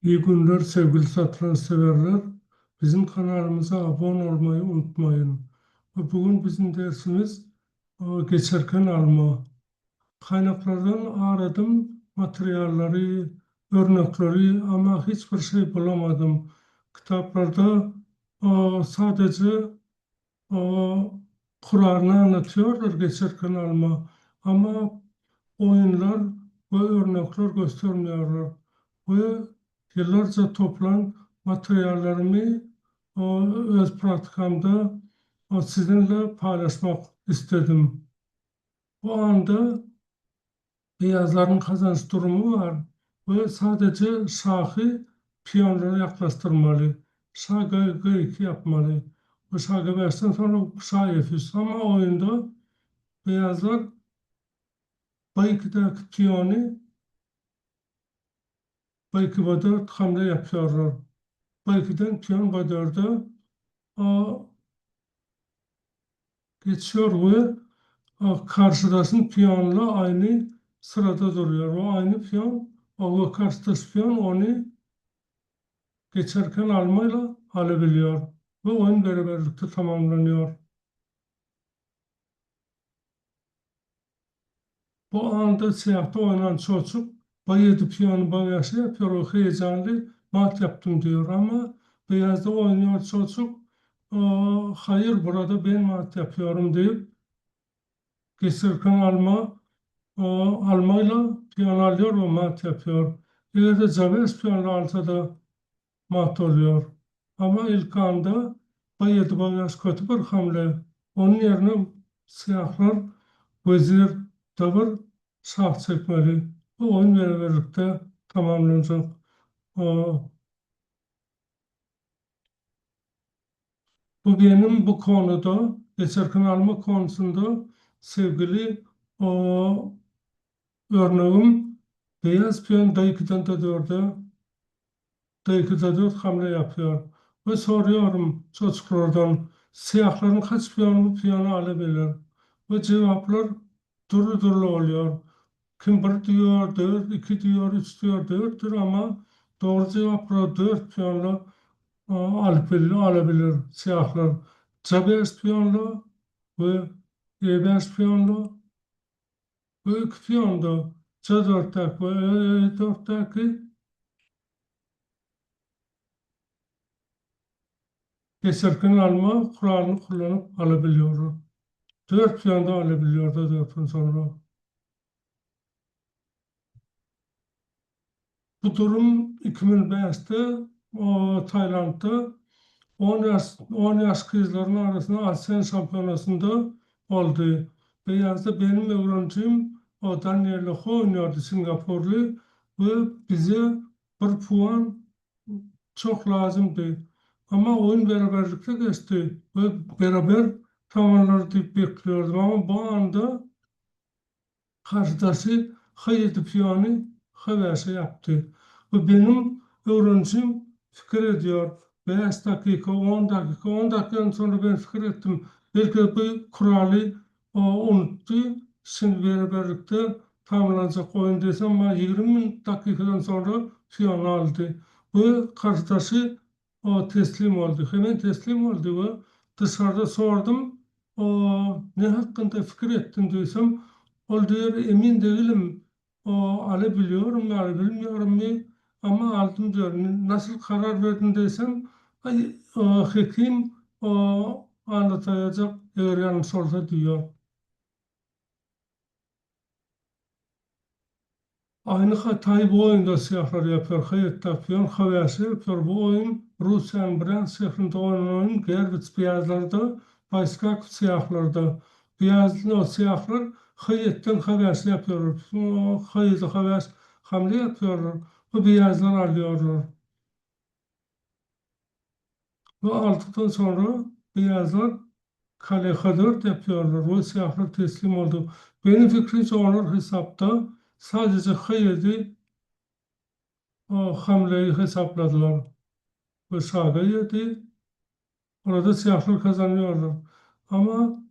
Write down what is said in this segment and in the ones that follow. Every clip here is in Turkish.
İyi günler sevgili satranç severler. Bizim kanalımıza abone olmayı unutmayın. Ve bugün bizim dersimiz geçerken alma. Kaynaklardan aradım materyalleri, örnekleri ama hiçbir şey bulamadım. Kitaplarda sadece Kur'an'ı anlatıyorlar geçerken alma. Ama oyunlar ve örnekler göstermiyorlar. Ve yıllarca toplan materyallerimi öz pratikamda sizinle paylaşmak istedim. Bu anda beyazların kazanç durumu var ve sadece şahı piyonlara yaklaştırmalı. Şah G2 yapmalı. Bu şah G5'ten sonra şah F3 ama oyunda beyazlar B2'deki piyonu B2 B4 hamle yapıyorlar. B2'den piyon B4'e geçiyor ve karşıdasın piyonla aynı sırada duruyor. O aynı piyon, o karşıdaki piyon onu geçerken almayla alabiliyor. Ve oyun beraberlikte tamamlanıyor. Bu anda siyahta oynayan çocuk B7 piyonu boyası yapıyor. O heyecanlı mat yaptım diyor ama beyazda oynuyor çocuk hayır burada ben mat yapıyorum deyip geçerken almayla piyon alıyor ve mat yapıyor. Eğer de Cavez piyonu alsa da mat oluyor. Ama ilk anda B7 boyası kötü bir hamle. Onun yerine siyahlar vezir tavır şah çekmeli. Bu oyun beraberlikte tamamlanacak. Bu benim bu konuda geçerken alma konusunda sevgili örneğim beyaz piyon D2'den D4'e D2'de 4 hamle yapıyor. Ve soruyorum çocuklardan siyahların kaç piyonu bu piyonu alabilir? Ve cevaplar durulu oluyor. Kim bir diyor, dört, iki diyor, üç diyor, dörttür ama doğru cevapla dört piyonla alabilir siyahlar. C5 piyonla ve E5 piyonla ve iki piyonda C4'teki ve E4'teki geçerken alma kuralını kullanıp alabiliyorlar. Dört piyonda alabiliyordu dörtten sonra. Bu durum 2005'te Tayland'da 10 yaş kızların arasında Asya Şampiyonası'nda oldu. Beyazda benim öğrencim o Daniel Ho oynuyordu Singapurlu ve bize bir puan çok lazımdı. Ama oyun beraberlikte geçti ve beraber tamamlar diye bekliyordum ama bu anda karşıdası hayırlı piyanı havası yaptı. Ve benim öğrencim fikir ediyor. 5 dakika, 10 dakika, 10 dakikadan sonra ben fikir ettim. Belki bu kuralı unuttu. Şimdi beraberlikte tamamlanacak oyun desem ama 20 dakikadan sonra piyano aldı. Ve karşıdası teslim oldu. Hemen teslim oldu ve dışarıda sordum. Ne hakkında fikir ettin diyorsam ol diyor emin değilim. Alabiliyorum mu, bilmiyorum mu? Ama aldım diyor. Nasıl karar verdin desem, hekim anlatacak eğer yanlış olsa diyor. Aynı hatayı bu oyunda siyahlar yapıyor. Hayat yapıyor, havası yapıyor. Bu oyun Rusya'nın Brand şehrinde oynanan oyun. Gervitz beyazlarda, başka siyahlarda. Beyazlı o siyahlar hayattan havası yapıyorlar. O hayatı havas hamle yapıyorlar. Bu beyazlar alıyorlar. Ve aldıktan sonra beyazlar kale kadar yapıyorlar. O siyahlar teslim oldu. Benim fikrimce onlar hesapta sadece hayatı o hamleyi hesapladılar. Ve sahada yedi. Orada siyahlar kazanıyorlar. Ama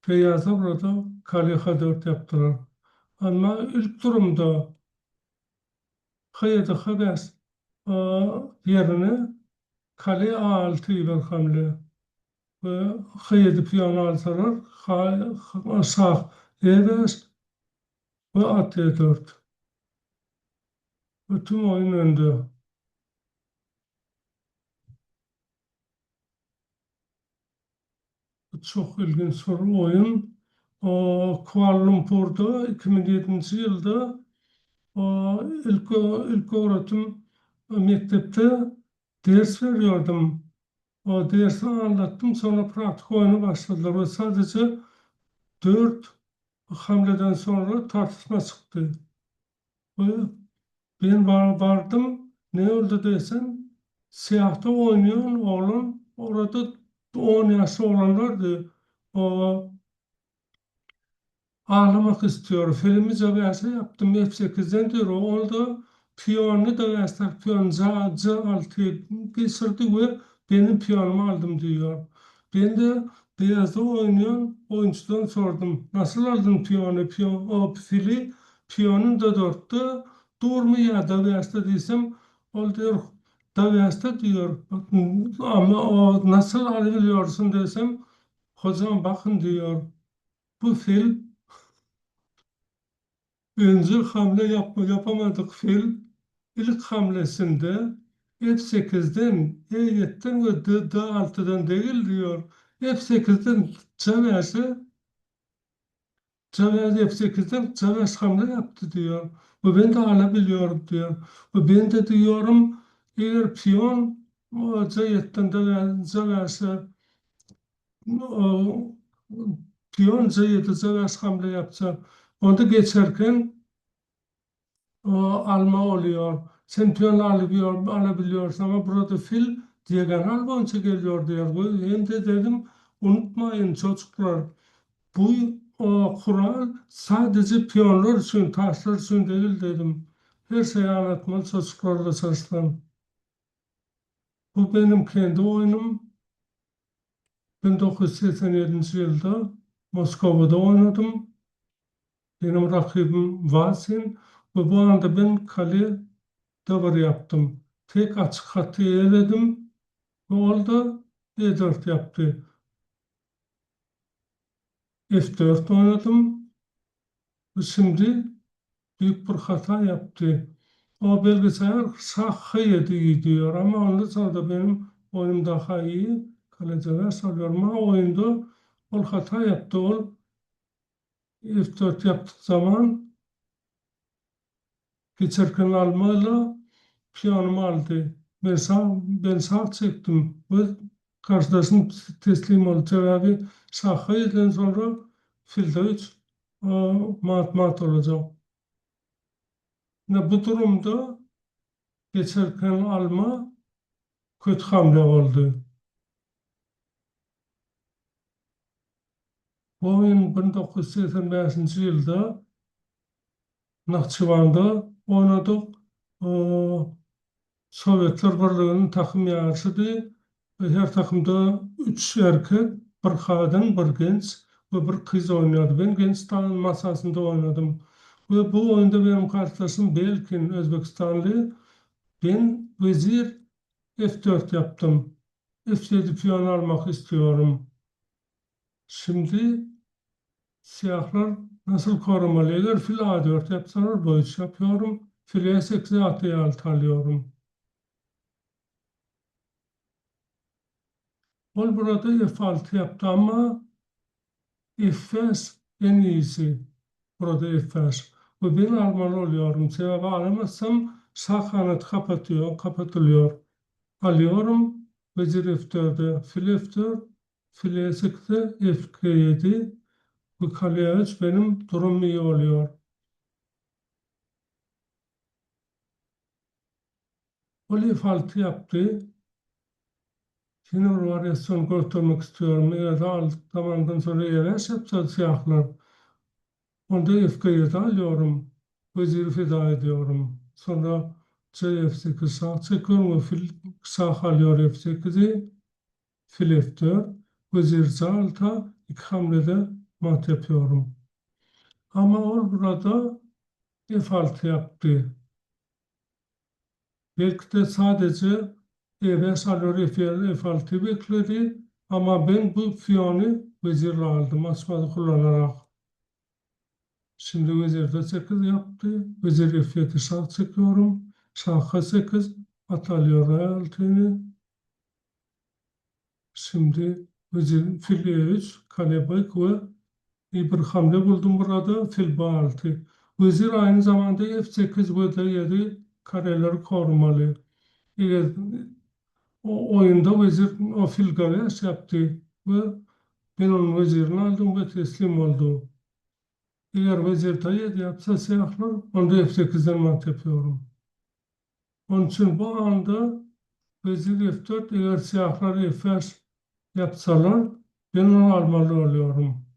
beyazlar burada kale H4 yaptılar. Ama ilk durumda H7 H5 yerine kale A6 ile hamle ve H7 piyon alsalar şah E5 ve at E4. Bütün oyun önde. Çok ilginç bir oyun. Kuala Lumpur'da 2007 yılda ilk, ilk öğretim mektepte ders veriyordum. O dersi anlattım. Sonra pratik oyunu başladılar. Ve sadece 4 hamleden sonra tartışma çıktı. Ve ben vardım. Ne oldu desem, siyahta oynayan oğlan orada 10 yaşlı olanlardı. O ağlamak istiyor. Filmi cevası yaptım F8'den diyor. Oldu. Piyonu da versak piyon C6'ya geçirdi ve benim piyonumu aldım diyor. Ben de beyazda oynayan oyuncudan sordum. Nasıl aldın piyonu? O fili piyonun da dörtte durmuyor da versa desem ol diyor. Da versa diyor. Ama o nasıl alabiliyorsun desem hocam bakın diyor. Bu fil öncül hamle yapamadık fil ilk hamlesinde F8'den E7'den ve D6'dan değil diyor. F8'den Cevez F8'den Cevez hamle yaptı diyor. Ve ben de alabiliyorum diyor. Ve ben de diyorum eğer piyon o C7'den de Cevez'e o piyon C7 Cevez hamle yapsa onu geçerken o alma oluyor. Sen piyon alabiliyorsun ama burada fil diagonal boyunca geliyor diyor. Hem de dedim unutmayın çocuklar bu kural sadece piyonlar için, taşlar için değil dedim. Her şeyi anlatmalı çocuklarla çalıştım. Bu benim kendi oyunum. 1987 yılda Moskova'da oynadım. Benim rakibim Vasin ve bu anda ben kale davır yaptım. Tek açık hattı eledim ve orada E4 yaptı. F4 oynadım ve şimdi büyük bir hata yaptı. O bilgisayar şah H7 diyor ama ondan sonra da benim oyunum daha iyi. Kaleciler salıyorum ama oyunda o hata yaptı. O F4 yaptığı zaman geçerken almayla piyonumu aldı. Ben sağ çektim ve karşılaşım teslim oldu. Cevabı şahı yedikten sonra filde 3 mat olacak. Bu durumda geçerken alma kötü hamle oldu. Bu oyun 1985 yılda Nahçıvan'da oynadık. Sovyetler Birliği'nin takım yarışıydı. Her takımda 3 erkek, bir kadın, bir genç ve bir kız oynuyordu. Ben Gençlerin masasında oynadım. Ve bu oyunda benim kardeşim Belkin, Özbekistanlı. Ben vezir F4 yaptım. F7 piyon almak istiyorum. Şimdi siyahlar nasıl korumalı? Eğer fil A4 yapsalar bu iş yapıyorum. Fil E8'e atıyı alt alıyorum. Ol burada F6 yaptı ama F5 en iyisi. Burada F5. Bu ben almalı oluyorum. Sebebi alamazsam sağ kanat kapatılıyor. Alıyorum. Vezir F4'e fil F4, fil E8'e F7. Bu kaleye 3 benim durum iyi oluyor. O F6 yaptı. Yine varyasyon göstermek istiyorum. Eğer aldık zamandan sonra eğer yapsa siyahlar. Onda F7 alıyorum. Veziri feda ediyorum. Sonra C8 sağ çekiyorum ve fil sağ alıyor F8'i. Fil F4. Vezir C6. İki hamlede mat yapıyorum. Ama o burada F6 yaptı. Belki de sadece E5 alıyor, F6 bekledi. Ama ben bu piyonu vezirle aldım açmadı kullanarak. Şimdi vezirde 8 yaptı. Vezir F7 şah çekiyorum. Şah 8 at alıyor E6'yı. Şimdi vezir fil E3 kale bek ve bir hamle buldum burada. Fil B6. Vezir aynı zamanda F8 ve D7 kareleri korumalı. Eğer o oyunda vezir o fil gaves yaptı ve ben onun vezirini aldım ve teslim oldu. Eğer vezir D7 yapsa siyahlar, onda F8'den mat yapıyorum. Onun için bu anda vezir F4, eğer siyahlar F5 yapsalar, ben onu almalı oluyorum.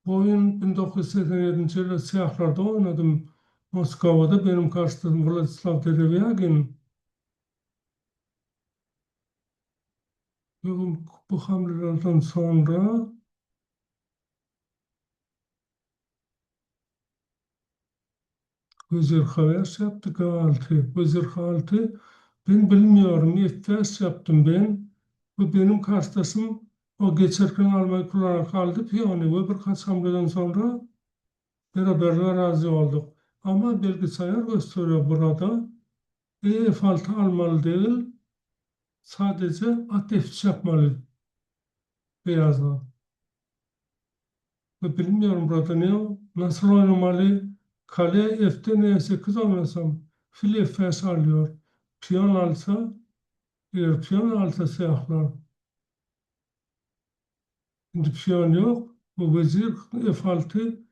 Bu oyun 1987 yılda siyahlarda oynadım. Moskova'da benim karşıtım Vladislav Derevyagin. Ve bu hamlelerden sonra Vezir H5 yaptı, G6. Vezir H6. Ben bilmiyorum. F5 yaptım ben. Ve benim karşıdaşım o geçerken almayı kullanarak aldı piyonu. Ve birkaç hamleden sonra beraber razı olduk. Ama bilgisayar gösteriyor burada. F6 almalı değil. Sadece at F3 yapmalı beyazlar. Ve bilmiyorum burada ne o? Nasıl oynamalı? Kale F'de N8 oynasam fil F5 alıyor. Piyon alsa, eğer piyon alsa siyahlar. Şimdi piyon yok. Bu vezir F6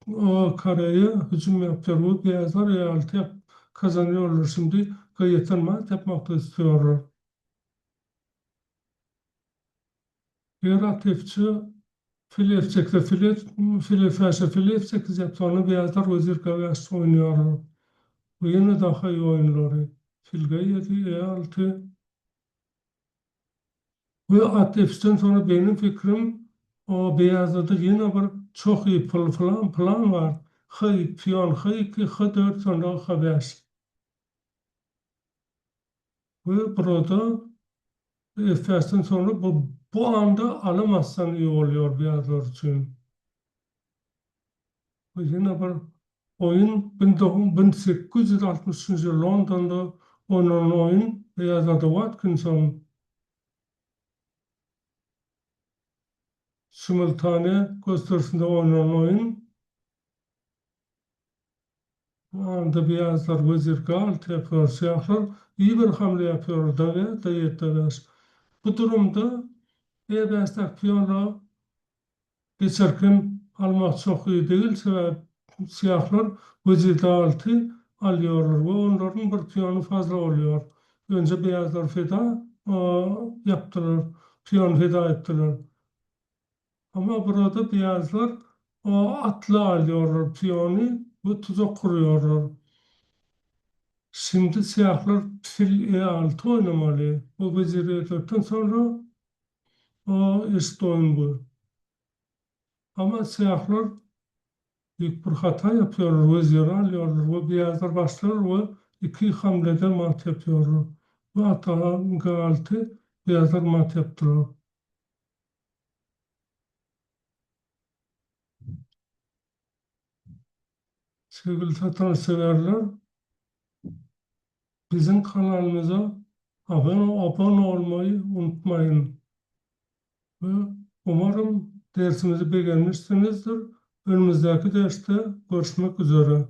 o kareye hücum yapıyor. Bu beyazlar E6 kazanıyorlar şimdi. Gayetten mat yapmak istiyorlar. Eğer at F3 fil F8'de fil F5'e fil F8 yapsa onu beyazlar vezir G5 oynuyorlar. Bu yine daha iyi oyunları. Fil G7, E6 ve at F3'ten sonra benim fikrim o beyazlarda yine bir çok iyi plan var. H, piyon H2, H4 sonra H5. Ve burada F5'ten sonra bu anda alamazsan iyi oluyor beyazlar için. Ve yine bir oyun 1860 London'da oynanan oyun beyazlarda Watkinson simultane gösterisinde oynanan oyun. Bu anda beyazlar vezir G6 yapıyor, siyahlar iyi bir hamle yapıyor D7. Bu durumda E5'te piyonu geçerken almak çok iyi değil. Sebep siyahlar vezir D6 alıyorlar ve onların bir piyonu fazla oluyor. Önce beyazlar feda yaptılar, piyon feda ettiler. Ama burada beyazlar o atla alıyorlar piyonu ve tuzak kuruyorlar. Şimdi siyahlar fil E6 oynamalı. O vezir E4'ten sonra o eşit oyun bu. Ama siyahlar büyük bir hata yapıyorlar. Veziri alıyorlar ve beyazlar başlıyor ve iki hamlede mat yapıyorlar. Ve atalan G6 beyazlar mat yaptılar. Sevgili satranç severler, bizim kanalımıza abone olmayı unutmayın. Ve umarım dersimizi beğenmişsinizdir. Önümüzdeki derste görüşmek üzere.